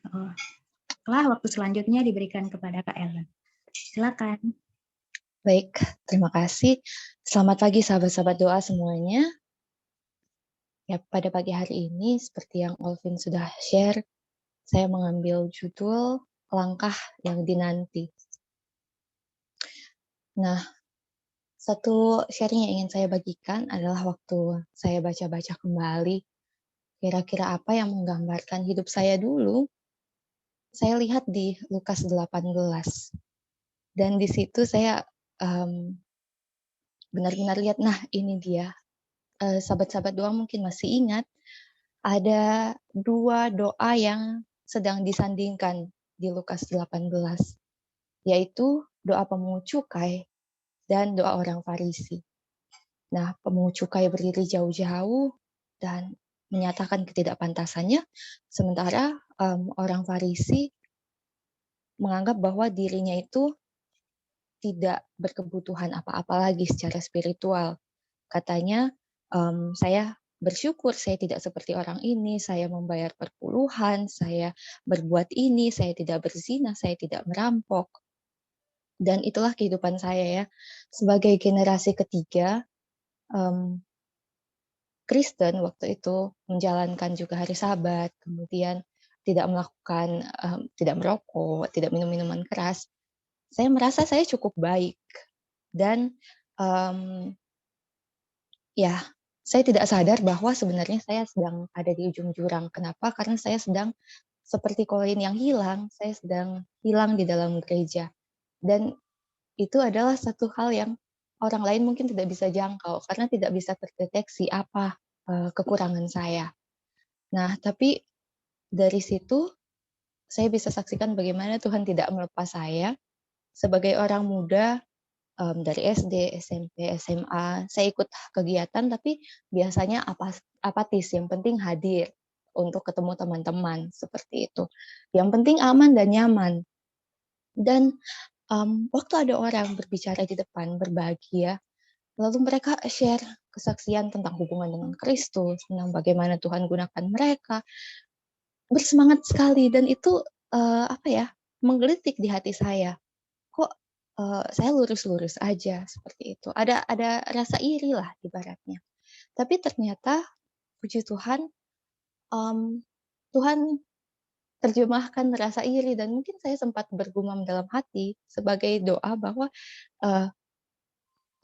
Setelah waktu selanjutnya diberikan kepada Kak Ellen. Silakan. Baik, terima kasih. Selamat pagi sahabat-sahabat doa semuanya. Ya, pada pagi hari ini seperti yang Olvin sudah share, saya mengambil judul Langkah yang Dinanti. Nah, satu sharing yang ingin saya bagikan adalah waktu saya baca-baca kembali, kira-kira apa yang menggambarkan hidup saya dulu. Saya lihat di Lukas 18. Dan di situ saya benar-benar lihat, nah ini dia. Sahabat-sahabat doa mungkin masih ingat, ada 2 doa yang sedang disandingkan di Lukas 18, yaitu doa pemungut cukai dan doa orang Farisi. Nah, pemungut cukai berdiri jauh-jauh dan menyatakan ketidakpantasannya, sementara orang Farisi menganggap bahwa dirinya itu tidak berkebutuhan apa-apa lagi secara spiritual. Katanya, saya bersyukur saya tidak seperti orang ini, saya membayar perpuluhan, saya berbuat ini, saya tidak berzina, saya tidak merampok. Dan itulah kehidupan saya ya. Sebagai generasi ketiga, Kristen waktu itu menjalankan juga hari Sabat, kemudian tidak melakukan, tidak merokok, tidak minum minuman keras. Saya merasa saya cukup baik dan, ya, saya tidak sadar bahwa sebenarnya saya sedang ada di ujung jurang. Kenapa? Karena saya sedang seperti koin yang hilang, saya sedang hilang di dalam gereja. Dan itu adalah satu hal yang orang lain mungkin tidak bisa jangkau karena tidak bisa terdeteksi apa kekurangan saya. Nah, tapi dari situ saya bisa saksikan bagaimana Tuhan tidak melepas saya sebagai orang muda. Dari SD, SMP, SMA, saya ikut kegiatan tapi biasanya apatis, yang penting hadir untuk ketemu teman-teman, seperti itu. Yang penting aman dan nyaman. Dan, waktu ada orang berbicara di depan, berbagi ya, lalu mereka share kesaksian tentang hubungan dengan Kristus, tentang bagaimana Tuhan gunakan mereka, bersemangat sekali dan itu, menggelitik di hati saya. Kok, saya lurus-lurus aja seperti itu. Ada rasa iri lah ibaratnya. Tapi ternyata puji Tuhan, mmm, Tuhan terjemahkan rasa iri dan mungkin saya sempat bergumam dalam hati sebagai doa bahwa, eee,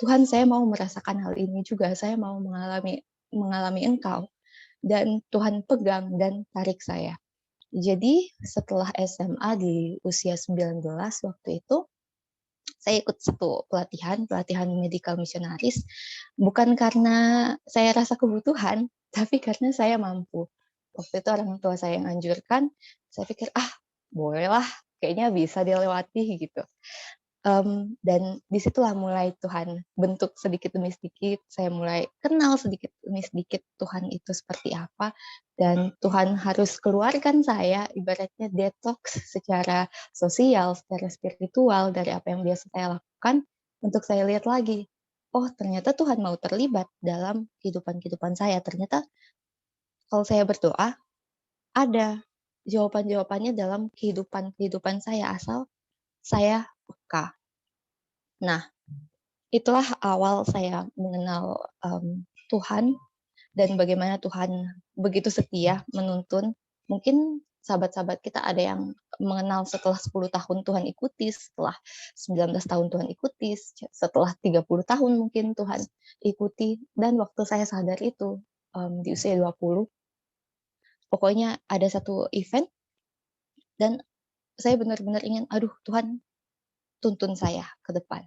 "Tuhan, saya mau merasakan hal ini juga, saya mau mengalami mengalami Engkau." Dan Tuhan pegang dan tarik saya. Jadi setelah SMA di usia 19 waktu itu, saya ikut satu pelatihan medical missionaris, bukan karena saya rasa kebutuhan, tapi karena saya mampu. Waktu itu orang tua saya yang anjurkan, saya pikir, "Ah, bolehlah, kayaknya bisa dilewati," gitu. Dan disitulah mulai Tuhan bentuk sedikit demi sedikit, saya mulai kenal sedikit demi sedikit Tuhan itu seperti apa, dan Tuhan harus keluarkan saya, ibaratnya detox secara sosial, secara spiritual dari apa yang biasa saya lakukan, untuk saya lihat lagi, oh ternyata Tuhan mau terlibat dalam kehidupan-kehidupan saya. Ternyata kalau saya berdoa, ada jawaban-jawabannya dalam kehidupan-kehidupan saya, asal saya peka. Nah, itulah awal saya mengenal, Tuhan dan bagaimana Tuhan begitu setia menuntun. Mungkin sahabat-sahabat kita ada yang mengenal setelah 10 tahun Tuhan ikuti, setelah 19 tahun Tuhan ikuti, setelah 30 tahun mungkin Tuhan ikuti, dan waktu saya sadar itu, di usia 20, pokoknya ada satu event dan saya benar-benar ingin, "Aduh Tuhan, tuntun saya ke depan."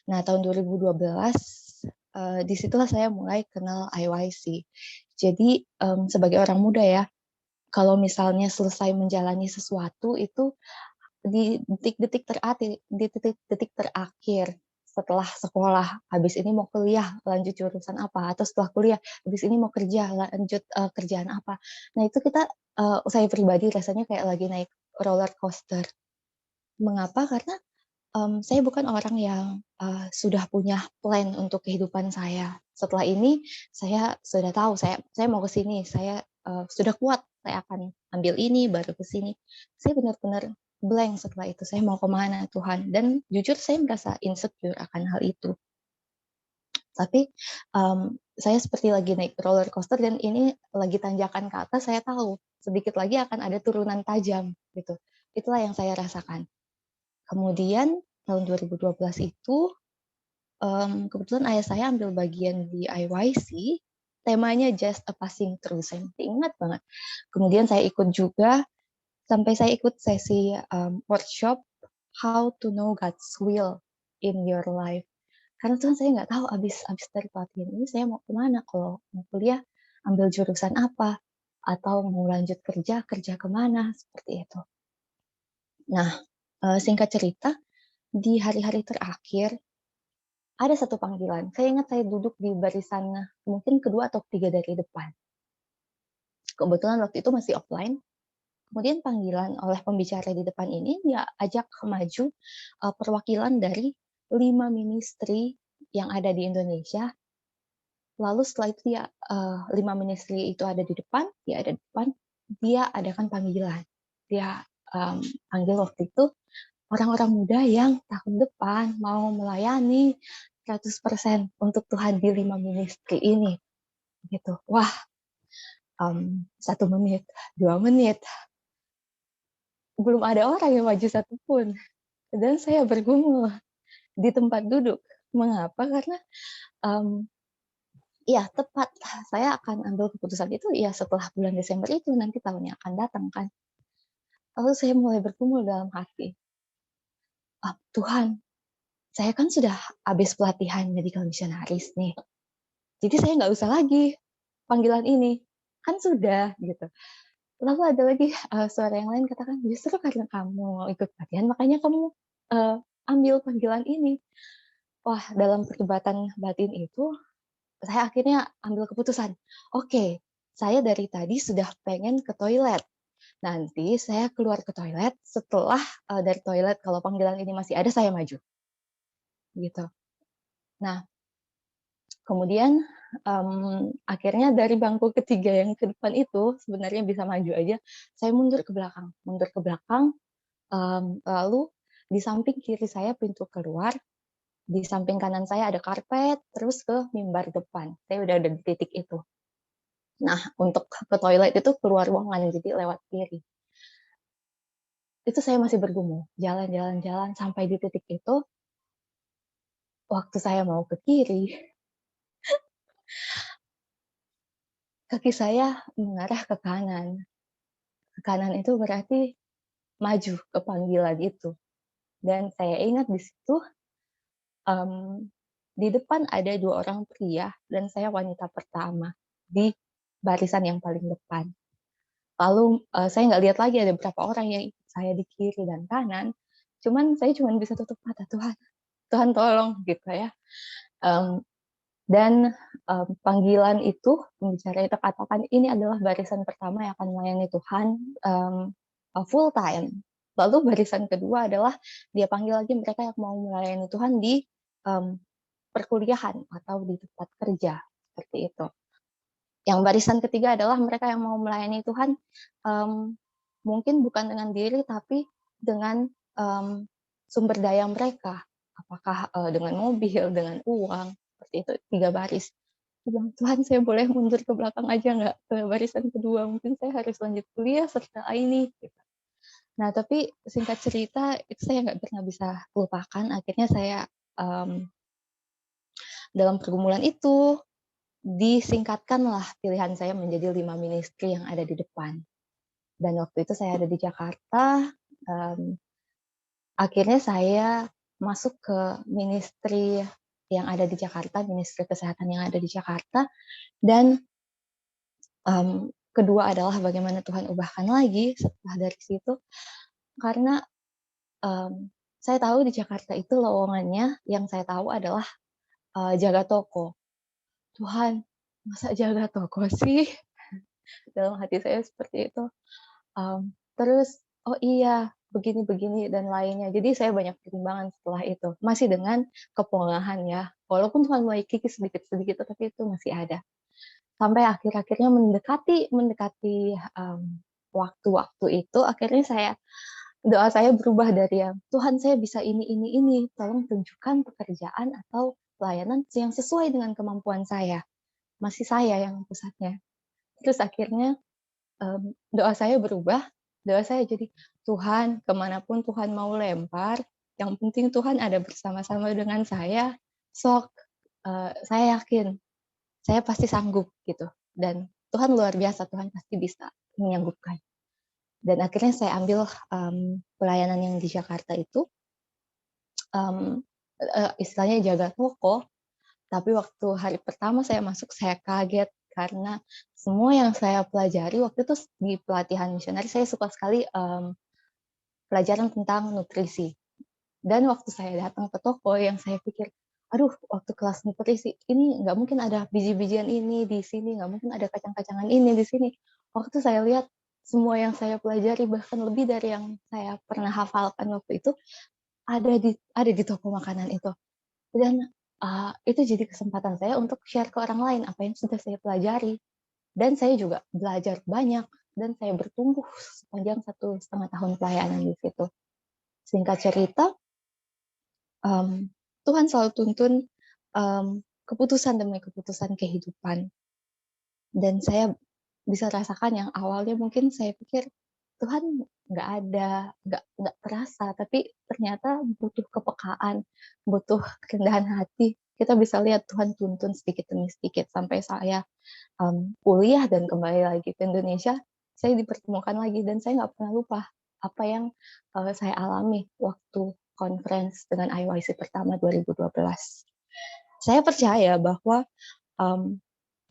Nah, tahun 2012, di situlah saya mulai kenal IYC. Jadi, sebagai orang muda ya, kalau misalnya selesai menjalani sesuatu itu di detik-detik terakhir setelah sekolah, habis ini mau kuliah, lanjut jurusan apa, atau setelah kuliah, habis ini mau kerja, lanjut, kerjaan apa. Nah, itu kita, saya pribadi rasanya kayak lagi naik roller coaster. Mengapa? Karena saya bukan orang yang, sudah punya plan untuk kehidupan saya. Setelah ini saya sudah tahu saya mau ke sini, saya, sudah kuat saya akan ambil ini, baru ke sini. Saya benar-benar blank setelah itu, saya mau kemana Tuhan? Dan jujur saya merasa insecure akan hal itu. Tapi, saya seperti lagi naik roller coaster dan ini lagi tanjakan ke atas, saya tahu sedikit lagi akan ada turunan tajam, gitu. Itulah yang saya rasakan. Kemudian tahun 2012 itu, kebetulan ayah saya ambil bagian di IYC, temanya Just a Passing Through, saya masih ingat banget. Kemudian saya ikut juga, sampai saya ikut sesi, workshop How to Know God's Will in Your Life. Karena tuh saya nggak tahu abis dari pelatihan ini saya mau kemana, kalau mau kuliah ambil jurusan apa, atau mau lanjut kerja, kerja kemana seperti itu. Nah, singkat cerita, di hari-hari terakhir, ada satu panggilan. Saya ingat saya duduk di barisan mungkin kedua atau ketiga dari depan. Kebetulan waktu itu masih offline, kemudian panggilan oleh pembicara di depan ini, dia ajak maju, perwakilan dari 5 ministry yang ada di Indonesia. Lalu setelah itu dia, 5 ministry itu ada di depan, dia ada di depan, dia adakan panggilan. Dia, panggil waktu itu orang-orang muda yang tahun depan mau melayani 100% untuk Tuhan di 5 ministry ini, gitu. Wah, 1 menit, 2 menit, belum ada orang yang maju satupun, dan saya bergumul di tempat duduk. Mengapa? Karena, iya tepat, saya akan ambil keputusan itu ya setelah bulan Desember itu, nanti tahun yang akan datang kan. Lalu saya mulai bergumul dalam hati, Tuhan, saya kan sudah habis pelatihan medical missionaries nih, jadi saya nggak usah lagi panggilan ini, kan sudah gitu. Lalu ada lagi, suara yang lain katakan, "Justru karena kamu mau ikut pelatihan makanya kamu, ambil panggilan ini." Wah, dalam perdebatan batin itu, saya akhirnya ambil keputusan, "Oke, saya dari tadi sudah pengen ke toilet. Nanti saya keluar ke toilet, setelah, dari toilet kalau panggilan ini masih ada, saya maju." Gitu. Nah, kemudian, akhirnya dari bangku ketiga yang ke depan itu, sebenarnya bisa maju aja, saya mundur ke belakang, lalu di samping kiri saya pintu keluar, di samping kanan saya ada karpet, terus ke mimbar depan. Saya udah ada di titik itu. Nah, untuk ke toilet itu keluar ruangan, jadi lewat kiri. Itu saya masih bergumul, jalan, sampai di titik itu, waktu saya mau ke kiri, kaki saya mengarah ke kanan. Ke kanan itu berarti maju ke panggilan itu. Dan saya ingat di situ, di depan ada 2 orang pria dan saya wanita pertama di barisan yang paling depan. Lalu, saya nggak lihat lagi ada berapa orang yang ikut saya di kiri dan kanan, saya cuman bisa tutup mata, "Tuhan, Tuhan tolong," gitu ya. Mmm, dan, panggilan itu, pembicara itu katakan, "Ini adalah barisan pertama yang akan melayani Tuhan, full time." Lalu barisan kedua adalah dia panggil lagi mereka yang mau melayani Tuhan di, mmm, perkuliahan atau di tempat kerja, seperti itu. Yang barisan ketiga adalah mereka yang mau melayani Tuhan, mmm, mungkin bukan dengan diri, tapi dengan, sumber daya mereka. Apakah, dengan mobil, dengan uang, seperti itu, 3 baris. Dia bilang, "Tuhan, saya boleh mundur ke belakang aja nggak, ke barisan kedua? Mungkin saya harus lanjut kuliah setelah ini," gitu. Nah, tapi singkat cerita, itu saya nggak pernah bisa lupakan. Akhirnya saya, mmm, dalam pergumulan itu, disingkatkanlah pilihan saya menjadi 5 ministry yang ada di depan. Dan waktu itu saya ada di Jakarta, mmm, akhirnya saya masuk ke ministry yang ada di Jakarta, ministry kesehatan yang ada di Jakarta, dan, kedua adalah bagaimana Tuhan ubahkan lagi setelah dari situ, karena, saya tahu di Jakarta itu lowongannya yang saya tahu adalah, jaga toko. Tuhan, masa jaga toko sih? Dalam hati saya seperti itu. Terus, oh iya, begini-begini dan lainnya. Jadi saya banyak pertimbangan setelah itu, masih dengan kepongahan ya, walaupun Tuhan mulai kikis sedikit-sedikit, tapi itu masih ada. sampai akhir-akhirnya mendekati, waktu-waktu itu akhirnya doa saya berubah dari yang, "Tuhan saya bisa ini, tolong tunjukkan pekerjaan atau pelayanan yang sesuai dengan kemampuan saya." Masih saya yang pusatnya. Terus akhirnya, doa saya berubah, doa saya jadi, "Tuhan, kemanapun Tuhan mau lempar, yang penting Tuhan ada bersama-sama dengan saya, sok, saya yakin saya pasti sanggup," gitu. Dan Tuhan luar biasa, Tuhan pasti bisa menyanggupkan. Dan akhirnya saya ambil, pelayanan yang di Jakarta itu, mmm, istilahnya jaga toko, tapi waktu hari pertama saya masuk saya kaget karena semua yang saya pelajari waktu itu di pelatihan misioneri saya suka sekali, pelajaran tentang nutrisi. Dan waktu saya datang ke toko yang saya pikir, "Aduh, waktu kelas nutrisi ini nggak mungkin ada biji-bijian ini di sini, nggak mungkin ada kacang-kacangan ini di sini." Waktu saya lihat semua yang saya pelajari, bahkan lebih dari yang saya pernah hafalkan waktu itu, ada di toko makanan itu. Dan, itu jadi kesempatan saya untuk share ke orang lain apa yang sudah saya pelajari. Dan saya juga belajar banyak dan saya bertumbuh sepanjang 1,5 tahun pelayanan di situ. Singkat cerita, Tuhan selalu tuntun, keputusan demi keputusan kehidupan. Dan saya bisa rasakan yang awalnya mungkin saya pikir, Tuhan nggak ada, nggak terasa, tapi ternyata butuh kepekaan, butuh kerendahan hati. Kita bisa lihat Tuhan tuntun sedikit demi sedikit sampai saya, kuliah dan kembali lagi ke Indonesia, saya dipertemukan lagi dan saya nggak pernah lupa apa yang, saya alami waktu conference dengan IYC pertama 2012. Saya percaya bahwa, mmm,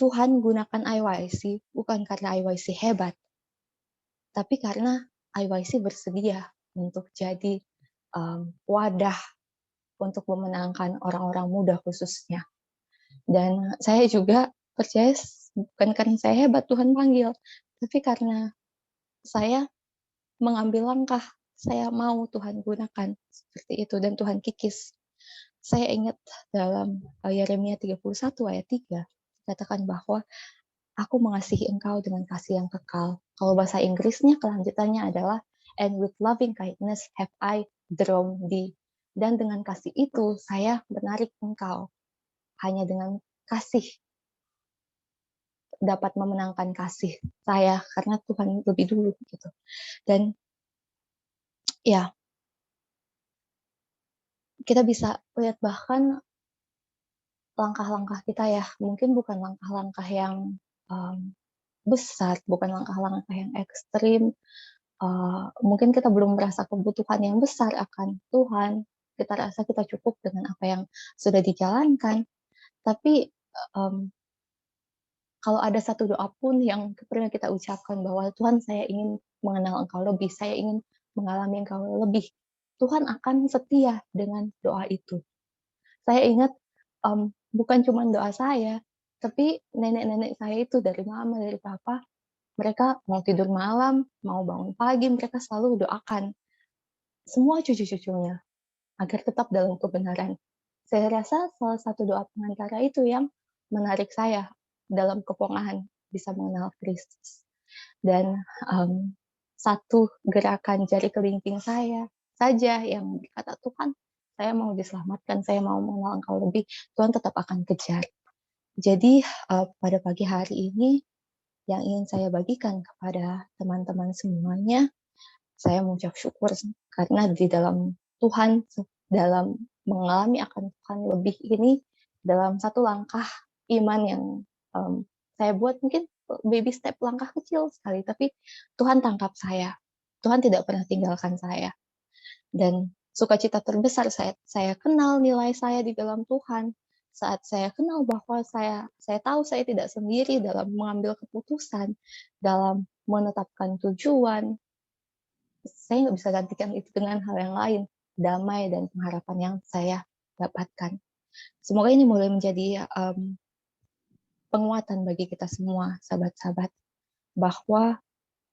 Tuhan gunakan IYC bukan karena IYC hebat, tapi karena IYC bersedia untuk jadi, wadah untuk memenangkan orang-orang muda khususnya. Dan saya juga percaya bukan karena saya hebat Tuhan panggil, tapi karena saya mengambil langkah, saya mau Tuhan gunakan, seperti itu dan Tuhan kikis. Saya ingat dalam, Yeremia 31 ayat 3, katakan bahwa, "Aku mengasihi engkau dengan kasih yang kekal." Kalau bahasa Inggrisnya kelanjutannya adalah, "And with loving kindness have I drawn thee." Dan dengan kasih itu saya menarik engkau. Hanya dengan kasih dapat memenangkan kasih saya karena Tuhan lebih dulu gitu. Dan ya, kita bisa lihat bahkan langkah-langkah kita ya, mungkin bukan langkah-langkah yang, besar, bukan langkah-langkah yang ekstrim, mungkin kita belum merasa kebutuhan yang besar akan Tuhan, kita rasa kita cukup dengan apa yang sudah dijalankan, tapi, mmm, kalau ada satu doa pun yang pernah kita ucapkan bahwa, "Tuhan saya ingin mengenal Engkau lebih, saya ingin mengalami Engkau lebih." Tuhan akan setia dengan doa itu. Saya ingat, bukan cuma doa saya, tapi nenek-nenek saya itu dari mama, dari papa, mereka mau tidur malam, mau bangun pagi, mereka selalu doakan semua cucu-cucunya agar tetap dalam kebenaran. Saya rasa salah satu doa pengantara itu yang menarik saya dalam kepongahan bisa mengenal Kristus. Dan, satu gerakan jari kelingking saya saja yang berkata, "Tuhan, saya mau diselamatkan, saya mau mengenal Engkau lebih," Tuhan tetap akan kejar. Jadi, pada pagi hari ini yang ingin saya bagikan kepada teman-teman semuanya, saya mengucap syukur karena di dalam Tuhan, dalam mengalami akan Tuhan lebih ini, dalam satu langkah iman yang, saya buat mungkin baby step langkah kecil sekali, tapi Tuhan tangkap saya. Tuhan tidak pernah tinggalkan saya. Dan sukacita terbesar saya kenal nilai saya di dalam Tuhan, saat saya kenal bahwa saya tahu saya tidak sendiri dalam mengambil keputusan, dalam menetapkan tujuan, saya nggak bisa gantikan itu dengan hal yang lain, damai dan pengharapan yang saya dapatkan. Semoga ini boleh menjadi, penguatan bagi kita semua, sahabat-sahabat, bahwa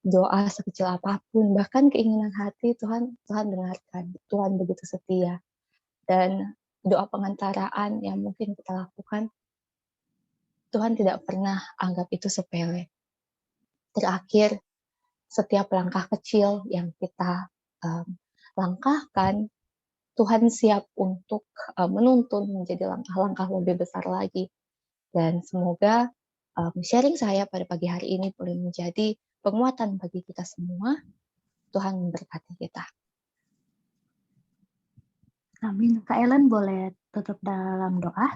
doa sekecil apapun, bahkan keinginan hati Tuhan dengarkan, Tuhan begitu setia. Dan doa pengantaraan yang mungkin kita lakukan, Tuhan tidak pernah anggap itu sepele. Terakhir, setiap langkah kecil yang kita langkahkan, Tuhan siap untuk menuntun menjadi langkah-langkah lebih besar lagi. Dan semoga sharing saya pada pagi hari ini boleh menjadi penguatan bagi kita semua. Tuhan memberkati kita. Amin. Kak Ellen boleh tutup dalam doa?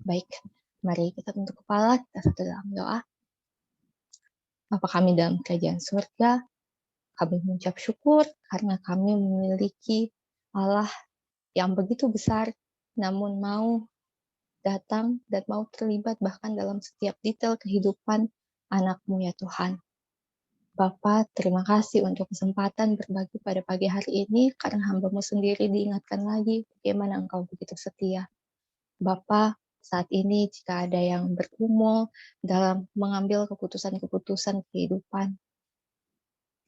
Baik, mari kita tunduk kepala, kita satu dalam doa. Bapa kami dalam kerajaan surga, kami mengucap syukur karena kami memiliki Allah yang begitu besar, namun mau datang dan mau terlibat bahkan dalam setiap detail kehidupan anak-Mu ya Tuhan. Bapa, terima kasih untuk kesempatan berbagi pada pagi hari ini, karena hamba-Mu sendiri diingatkan lagi bagaimana Engkau begitu setia. Bapa, saat ini jika ada yang bergumul dalam mengambil keputusan-keputusan kehidupan,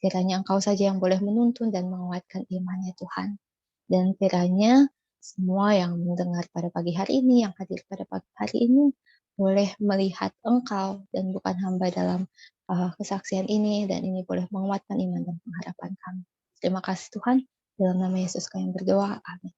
kiranya Engkau saja yang boleh menuntun dan menguatkan imannya Tuhan. Dan kiranya semua yang mendengar pada pagi hari ini, yang hadir pada pagi hari ini, boleh melihat Engkau dan bukan hamba dalam kesaksian ini, dan ini boleh menguatkan iman dan pengharapan kami. Terima kasih Tuhan, dalam nama Yesus kami berdoa, amin.